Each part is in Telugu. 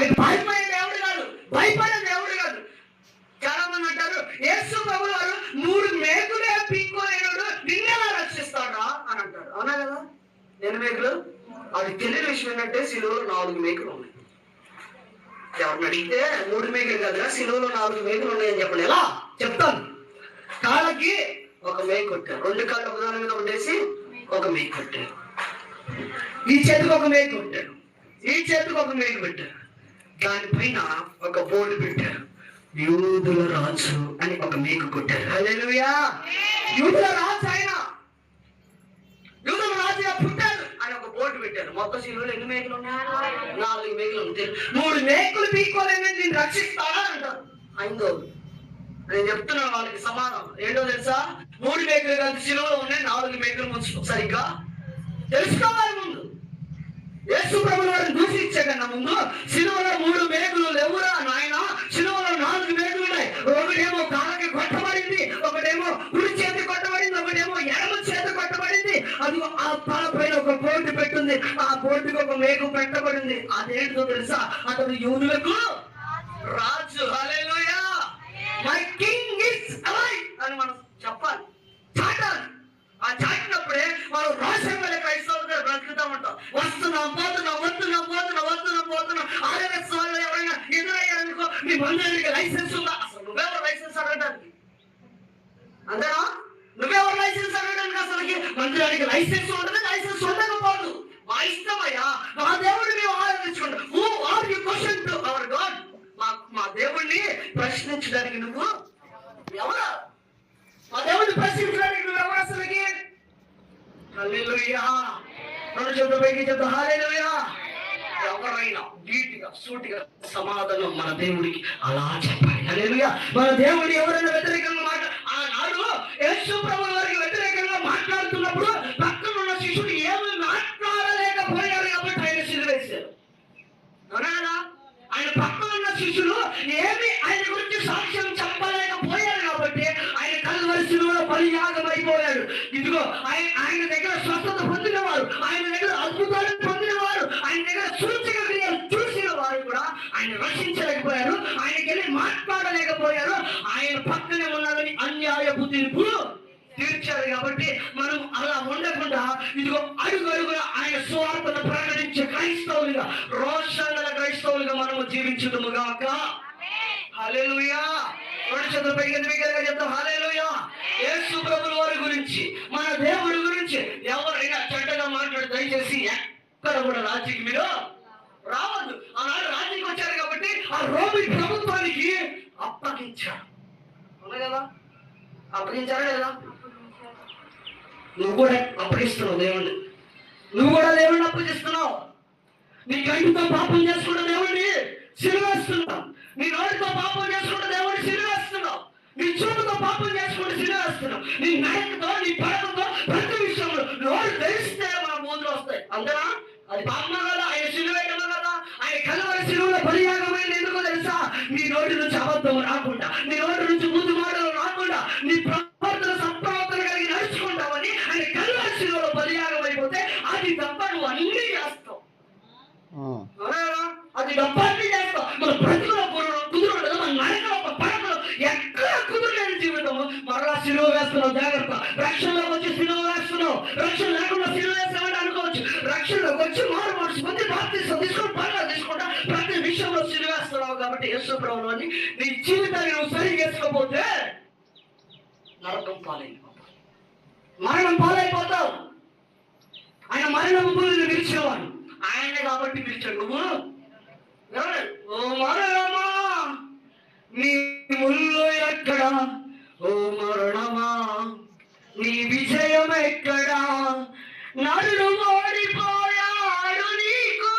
ఆయన పారిపోయే దేవుడు కాదు, భయపడే దేవుడు కాదు. చాలా మంది అంటారు యేసు ప్రభువు వారు 3 మేకులే పీక్కోలేడు నిన్నెలా రక్షిస్తాడా అని అంటారు. అవునా కదా? 8 మేకులు. అది తెలియని విషయం ఏంటంటే సిలువలో 4 మేకులు ఉన్నాయి. ఎవరిని అడిగితే 3 మేకులు కదా, సిలువలో 4 మేకులు ఉన్నాయని చెప్పండి. ఎలా చెప్తాను. కాళ్ళకి ఒక మేకు కొట్టారు, 2 కాళ్ళు ఒకదాని మీద ఉండేసి ఒక మేకు కొట్టారు, ఈ చేతికి ఒక మేకు కొట్టారు, ఈ చేతికి ఒక మేకు పెట్టారు, దానిపైన ఒక బోర్డు పెట్టారు, యూదుల రాజు అని ఒక మేకు కొట్టారు. హల్లెలూయా. యూదుల రాజు ఆయన, యూదుల రాజుగా పుట్టారు అని ఒక బోర్డు పెట్టారు. మొత్తం సిలువలో ఎన్ని మేకులు ఉన్నాయి? 4 మేకులు ఉంటాయి. 3 మేకులు పీక్కోలేని నేను రక్షిస్తానా అంటారు ఐదోది. నేను చెప్తున్నాను వాళ్ళకి సమాధానం ఏంటో తెలుసా? 3 మేకులు కాదు సిలువలో ఉన్నాయి, 4 మేకులు ముంచు. సరిగ్గా తెలుసుకోవాలి. ముందు యేసు ప్రభువు వారిని దూషించే కన్నా ముందు సిలువలో 3 మేకులు లేవురా నాయన, సిలువలో 4 మేకులు ఉన్నాయి. ఒకటేమో కాళ్ళకి కొట్టబడింది, ఒకటేమో కుడి చేతి కొట్టబడింది, ఒకటేమో ఎడమ చేతి కొట్టబడింది. అది ఆ తల పైన ఒక బోర్డు పెట్టింది, ఆ బోర్డుకి ఒక మేకు పెట్టబడింది. అదేంటో తెలుసా? అతడు యూదులకు రాజు. హల్లెలూయా. మై కింగ్ ఇస్ అలైవ్ అని మనం చెప్పాలి, చాటాలి. ఆ చాటినప్పుడే మనం రోషం వల్ల క్రైస్తవులుగా బ్రతుకుతామంటాం. వస్తున్నాం పోతున్నాం, వస్తున్నాం పోతున్నాం, వస్తున్నాం పోతున్నాం. RNS వాళ్ళు ఎవరైనా ఎదురయ్యారనుకో, నీ మందిరానికి లైసెన్స్ ఉందా? అసలు నువ్వెవరు లైసెన్స్ అడగడానికి? అంతేనా? నువ్వెవరు లైసెన్స్ అడగడానికి? అసలుకి మందిరానికి లైసెన్స్ ఉండదు, లైసెన్స్ ఉండకపోదు. మా ఇష్టమయ్యా, మా దేవుడిని మేము ఆరాధించుకుంటాం. Who are you question to our God? మా దేవుడిని ప్రశ్నించడానికి నువ్వు ఎవరా? మా దేవుడిని ప్రశ్నించడానికి నువ్వు ఎవరు అసలుకి? హల్లెలూయా. 2 చేతుల పైకి చెప్తా హల్లెలూయా. ఎవరైనా నీటిగా సూటిగా సమాధానం మన దేవుడికి అలా చెప్పాలి. హల్లెలూయా. మన దేవుడిని ఎవరైనా వ్యతిరేకంగా ఆనాడు యేసు ప్రభువు వారికి వ్యతిరేకంగా మాట్లాడుతున్నప్పుడు పక్కన ఉన్న శిష్యుడు ఏమీ మాట్లాడలేకపోయారు కాబట్టి ఆయన సిలువేశారు. అవునా? ఆయన పక్కన ఉన్న శిష్యులు ఏమి ఆయన గురించి సాక్ష్యం చెప్పలేకపోయారు కాబట్టి ఆయన కల్వరి సిలువలో బలియాగం అయిపోయాడు. ఇదిగో ఆయన దగ్గర స్వస్థత పొందినవారు, ఆయన దగ్గర అద్భుతాలు పొందినవారు, ఆయన దగ్గర సూచక క్రియలు చూసిన వారు కూడా ఆయన రక్షించలేకపోయారు, ఆయనకి వెళ్ళి మాట్లాడలేకపోయారు. ఆయన పక్కనే ఉన్నారని అన్యాయపు తీర్పు తీర్చారు. కాబట్టి మనం అలా ఉండకుండా ఇదిగో అడుగడుగున ఆయన సువార్తను ప్రకటించే క్రైస్తవులుగా, రోషంగల క్రైస్తవులుగా మనము జీవించుదుము గాక. హల్లెలూయా. 2 చేతుల పైకి బిగ్గరగా చెప్తాం హల్లెలూయా. యేసు ప్రభువు వారి గురించి, మన దేవుడి గురించి ఎవరైనా చెడ్డగా మాట్లాడి దయచేసి ఎక్కడ కూడా రాజీకి మీరు రావద్దు. ఆనాడు రాజీకి వచ్చారు కాబట్టి ఆ రోమి ప్రభుత్వానికి అప్పగించారు. అవునా కదా? అప్పగించారా లేదా? నువ్వు కూడా అప్పగిస్తున్నావు దేవుణ్ణి, నువ్వు కూడా దేవుణ్ణి అప్పగిస్తున్నావు. నీ కంటితో పాపం చేసుకుంటే దేవుణ్ణి సిలువేస్తున్నావు, నీ నోటితో పాపం చేసుకుంటే దేవుణ్ణి సిలువేస్తున్నావు, నీ చూపుతో పాపం చేసుకుంటే సిలువేస్తున్నావు, నీ నడకతో, నీ పడకతో, ప్రతి విషయంలో నోరు తెలిస్తే మన మూదులు వస్తాయి. అంతేనా? అది పాపమా కదా? ఆయన సిలువేయడమా కదా? ఆయన కల్వరి సిలువలో బలియాగమైంది ఎందుకో తెలుసా? నీ నోటి నుంచి అబద్ధం రాకుండా, నీ నోటి నుంచి ముందు మాటలు రాకుండా, నీ ప్రవర్తన సత్ప్రవర్తన కలిగి నడుచుకుంటామని ఆయన కల్వరి సిలువలో బలియాగం అయిపోతే అది తప్ప నువ్వు అన్ని చేస్తావు. అది తప్ప అన్ని చేస్తావు. మన బ్రతుకులో కుదురు, మన నడకలో పడకలో ఎక్కడ కుదురులేని జీవితము మరలా సిలువ వేస్తున్నావు. జాగ్రత్త. రక్షణలోకి వచ్చి సిలువ వేస్తున్నావు, రక్షణ లేకుండా సిలువ వేస్తామని అనుకోవచ్చు. రక్షణలోకి వచ్చి మారు మనసు పొంది బాప్తిసం తీసుకొని పనులు తీసుకుంటా ప్రతి విషయంలో సిలువ వేస్తున్నావు. కాబట్టి యేసు ప్రభువుని నీ జీవితాన్ని నువ్వు సరి చేసుకోకపోతే నరకం పాలైపోతావు, మరణం పాలైపోతావు. ఆయన మరణం భూమిని విరిచేవాడు, ఆయనే కాబట్టి పిలిచాడు. నువ్వు ఓ మరణమా నీ ముళ్ళు ఎక్కడ, ఓ మరణమా నీ విజయం ఎక్కడా, నరుడు ఓడిపోయాడు నీకు,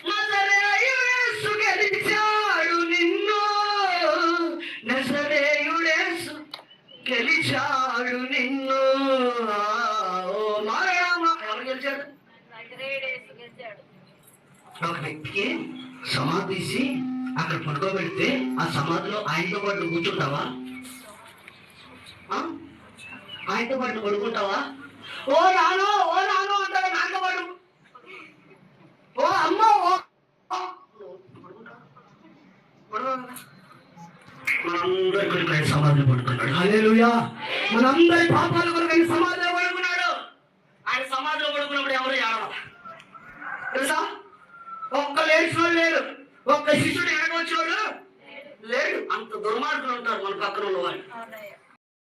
నజరేయుడేసు గెలిచాడు నిన్ను, నజరేయుడేసు గెలిచాడు నిన్ను. ఓ మరణమా ఎవరు గెలిచాడు? ఒక వ్యక్తికి సమాధి తీసి అక్కడ పడుకోబెడితే ఆ సమాధిలో ఆయనతో పాటు కూర్చుంటావా? ఆయనతో పాటు పడుకుంటావా? ఓ నానో అంటావా? నాతో పాటు ఓ అమ్మ ఓ మనందరి కొరకు ఆయన సమాధిలో పడుకున్నాడు. హల్లెలూయా. మనందరి పాపాల కొరకు ఆయన సమాధిలో పడుకున్నాడు. ఆయన సమాధిలో పడుకున్నప్పుడు ఎవరు ఏడవ తెలుసా? ఒక్క లేచినోడు లేరు, ఒక్క శిష్యుడు వెనక వచ్చేవాడు లేడు. అంత దుర్మార్గులు ఉంటారు మన పక్కన ఉన్నవాళ్ళు.